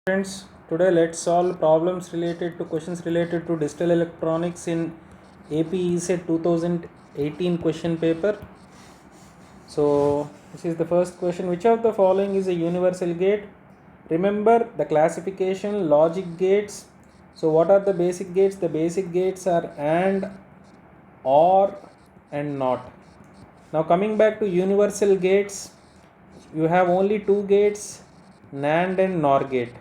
Friends, today let's solve problems related to questions related to digital electronics in AP ESET 2018 question paper. So this is the first question. Which of the following is a universal gate? Remember the classification logic gates. So what are the basic gates? The basic gates are AND, OR and NOT. Now coming back to universal gates, you have only two gates, NAND and NOR gate.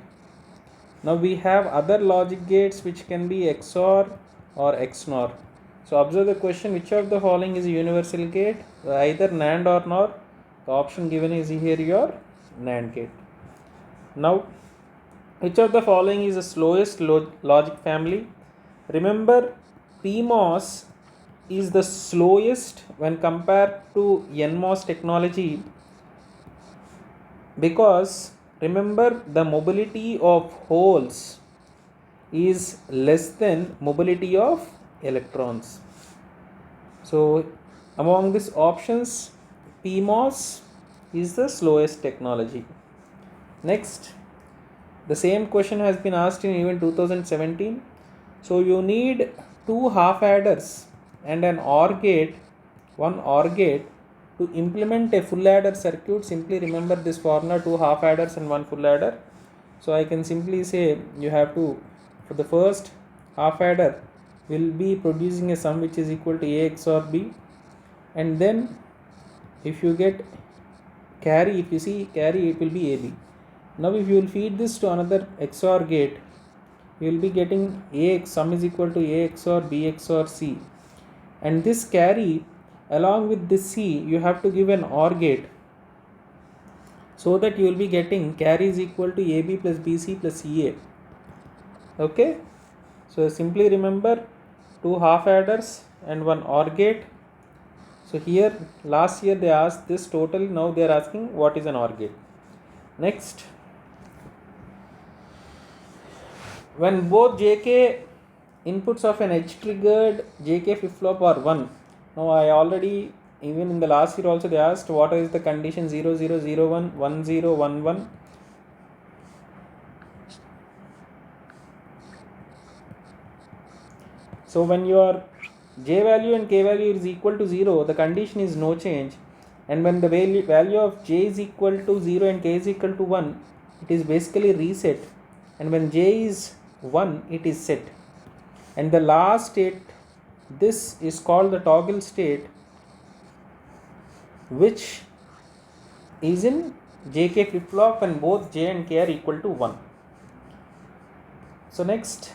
Now we have other logic gates which can be XOR or XNOR. So observe the question, which of the following is a universal gate? Either NAND or NOR. The option given is here your NAND gate. Now which of the following is the slowest logic family? Remember, PMOS is the slowest when compared to NMOS technology, because remember the mobility of holes is less than mobility of electrons. So among these options, PMOS is the slowest technology. Next, the same question has been asked in even 2017. So you need two half adders and an OR gate, one OR gate, to implement a full adder circuit. Simply remember this formula, two half adders and one full adder. So I can simply say you have to, for the first half adder will be producing a sum which is equal to A XOR B, and then if you get carry, if you see carry, it will be AB. Now if you will feed this to another XOR gate, you will be getting A sum is equal to A XOR B XOR C, and this carry along with this C you have to give an OR gate, so that you will be getting carry is equal to AB plus BC plus CA. Okay, so simply remember two half adders and one OR gate. So here last year they asked this total, now they are asking what is an OR gate. Next, when both JK inputs of an edge triggered JK flip flop are 1. Now I already, even in the last year also they asked what is the condition 0 0 0 1 1 0 1 1. So when your J value and K value is equal to 0, the condition is no change, and when the value of J is equal to 0 and K is equal to 1, it is basically reset, and when J is 1 it is set. And the last state, this is called the toggle state, which is in JK flip flop when both J and K are equal to 1. So next,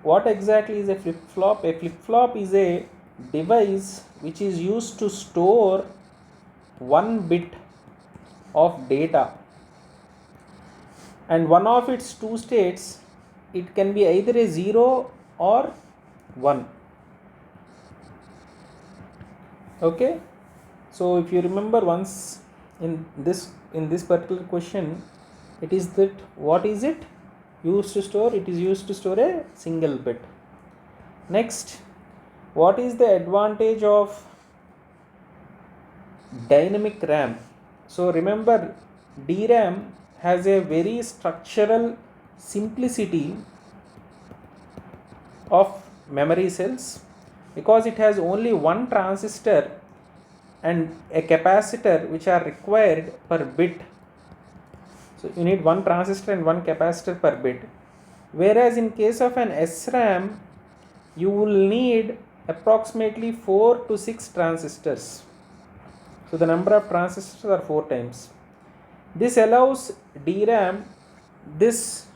what exactly is a flip flop? A flip flop is a device which is used to store one bit of data, and one of its two states, it can be either a 0 or 1. Okay, so if you remember once in this particular question, it is that what is it used to store? It is used to store a single bit. Next, what is the advantage of dynamic RAM? So remember, DRAM has a very structural simplicity of memory cells, because it has only one transistor and a capacitor which are required per bit. So you need one transistor and one capacitor per bit, whereas in case of an SRAM you will need approximately 4 to 6 transistors. So the number of transistors are 4 times. This allows DRAM this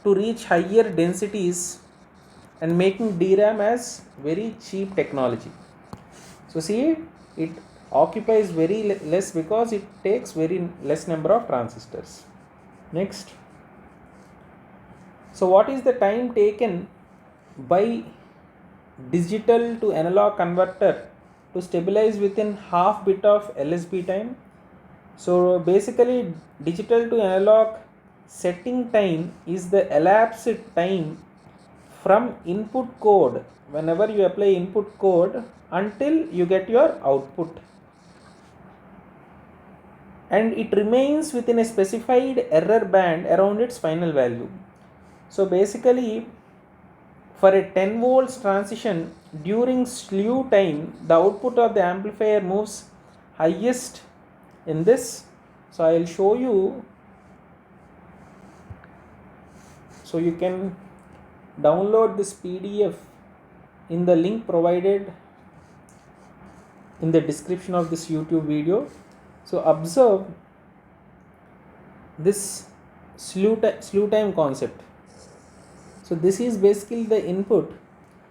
to reach higher densities and making DRAM as very cheap technology. So see, it occupies very less because it takes very less number of transistors. Next, so what is the time taken by digital to analog converter to stabilize within half bit of LSB time? So basically, digital to analog setting time is the elapsed time from input code, whenever you apply input code, until you get your output. and it remains within a specified error band around its final value. So basically, for a 10 volts transition during slew time, the output of the amplifier moves highest in this. So I will show you. So you can download this PDF in the link provided in the description of this YouTube video. So observe this slew time concept. So this is basically the input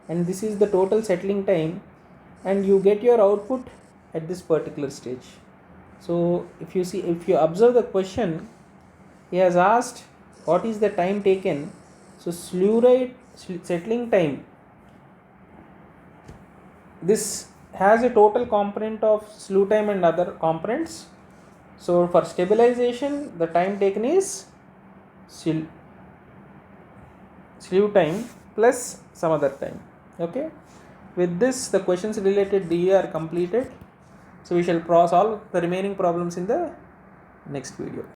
and this is the total settling time, and you get your output at this particular stage. So if you observe the question, he has asked what is the time taken. So slew rate settling time, this has a total component of slew time and other components. So for stabilization, the time taken is slew time plus some other time. Okay, with this the questions related DA are completed. So we shall solve the remaining problems in the next video.